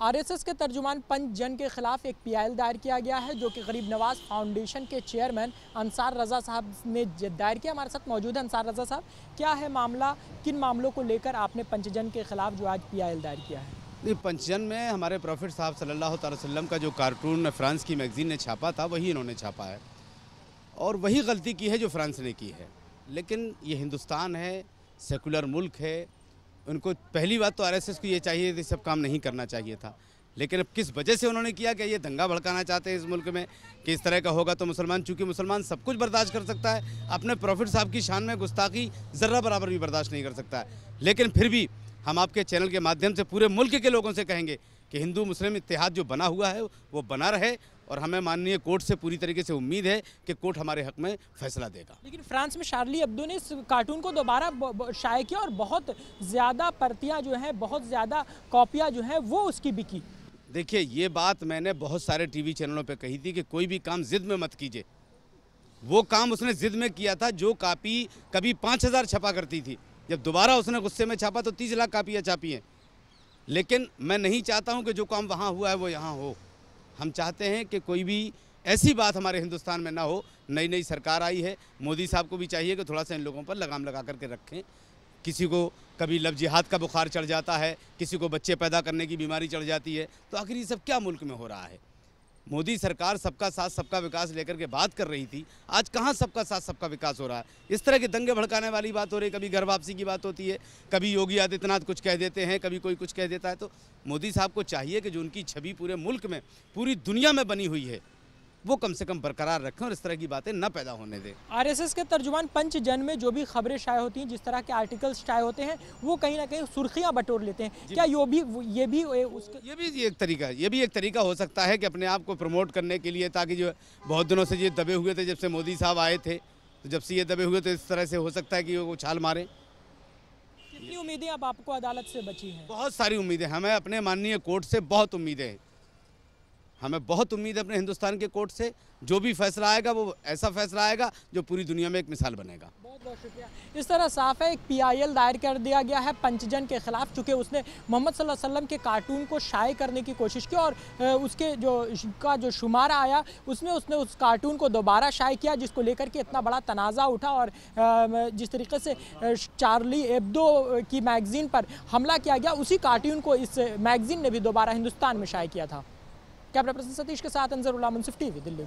RSS के तर्जुमान पंच जन के खिलाफ एक पीआईएल दायर किया गया है, जो कि गरीब नवाज फाउंडेशन के चेयरमैन अंसार रजा साहब ने दायर किया। हमारे साथ मौजूद है अंसार रजा साहब। क्या है मामला, किन मामलों को लेकर आपने पंचजन के खिलाफ जो आज पीआईएल दायर किया है? नहीं, पंचजन में हमारे प्रॉफिट साहब सल्लल्लाहु अलैहि वसल्लम का जो कार्टून फ्रांस की मैगजीन ने छापा था, वही इन्होंने छापा है और वही गलती की है जो फ्रांस ने की है। लेकिन ये हिंदुस्तान है, सेकुलर मुल्क है। उनको पहली बात तो आरएसएस को ये चाहिए कि सब काम नहीं करना चाहिए था, लेकिन अब किस वजह से उन्होंने किया कि ये दंगा भड़काना चाहते हैं इस मुल्क में कि इस तरह का होगा तो मुसलमान, चूँकि मुसलमान सब कुछ बर्दाश्त कर सकता है, अपने प्रॉफिट साहब की शान में गुस्ताखी ज़र्रा बराबर भी बर्दाश्त नहीं कर सकता है। लेकिन फिर भी हम आपके चैनल के माध्यम से पूरे मुल्क के लोगों से कहेंगे कि हिंदू मुस्लिम इत्तेहाद जो बना हुआ है वो बना रहे और हमें माननीय कोर्ट से पूरी तरीके से उम्मीद है कि कोर्ट हमारे हक में फैसला देगा। लेकिन फ्रांस में शार्ली एब्दो ने इस कार्टून को दोबारा शाये किया और बहुत ज़्यादा प्रतियां जो हैं, बहुत ज़्यादा कॉपियां जो हैं वो उसकी बिकी। देखिए, ये बात मैंने बहुत सारे टीवी चैनलों पे कही थी कि कोई भी काम जिद में मत कीजिए। वो काम उसने जिद में किया था। जो कापी कभी 5000 छपा करती थी, जब दोबारा उसने गुस्से में छापा तो 30 लाख कापियाँ छापी हैं। लेकिन मैं नहीं चाहता हूँ कि जो काम वहाँ हुआ है वो यहाँ हो। हम चाहते हैं कि कोई भी ऐसी बात हमारे हिंदुस्तान में ना हो। नई नई सरकार आई है, मोदी साहब को भी चाहिए कि थोड़ा सा इन लोगों पर लगाम लगा करके रखें। किसी को कभी लब जिहाद का बुखार चढ़ जाता है, किसी को बच्चे पैदा करने की बीमारी चढ़ जाती है, तो आखिर ये सब क्या मुल्क में हो रहा है? मोदी सरकार सबका साथ सबका विकास लेकर के बात कर रही थी, आज कहाँ सबका साथ सबका विकास हो रहा है? इस तरह के दंगे भड़काने वाली बात हो रही है। कभी घर वापसी की बात होती है, कभी योगी आदित्यनाथ कुछ कह देते हैं, कभी कोई कुछ कह देता है। तो मोदी साहब को चाहिए कि जो उनकी छवि पूरे मुल्क में, पूरी दुनिया में बनी हुई है, वो कम से कम बरकरार रखें और इस तरह की बातें न पैदा होने दें। आरएसएस के तर्जुमान पंच जन में जो भी खबरें शाये होती हैं, जिस तरह के आर्टिकल्स शाये होते हैं, वो कहीं ना कहीं सुर्खियां बटोर लेते हैं। क्या ये भी एक तरीका हो सकता है कि अपने आप को प्रमोट करने के लिए, ताकि जो बहुत दिनों से ये दबे हुए थे, जब से मोदी साहब आए थे, तो जब से ये दबे हुए तो इस तरह से हो सकता है कि वो छाल मारें। कितनी उम्मीदें अब आपको अदालत से बची हैं? बहुत सारी उम्मीदें हमें अपने माननीय कोर्ट से, बहुत उम्मीदें हैं। हमें बहुत उम्मीद है अपने हिंदुस्तान के कोर्ट से। जो भी फैसला आएगा वो ऐसा फैसला आएगा जो पूरी दुनिया में एक मिसाल बनेगा। बहुत बहुत शुक्रिया। इस तरह साफ है, एक पीआईएल दायर कर दिया गया है पंचजन के खिलाफ, चूँकि उसने मोहम्मद सल्लल्लाहु अलैहि वसल्लम के कार्टून को शाये करने की कोशिश की और उसके जो शुमारा आया उसमें उसने उस कार्टून को दोबारा शाये किया, जिसको लेकर के इतना बड़ा तनाज़ा उठा और जिस तरीके से चार्ली एब्दो की मैगज़ीन पर हमला किया गया, उसी कार्टून को इस मैगज़ीन ने भी दोबारा हिंदुस्तान में शाये किया था। कैमरा पर्सन सतीश के साथ अंजर उल्लाह, मुंसिफ टीवी, दिल्ली।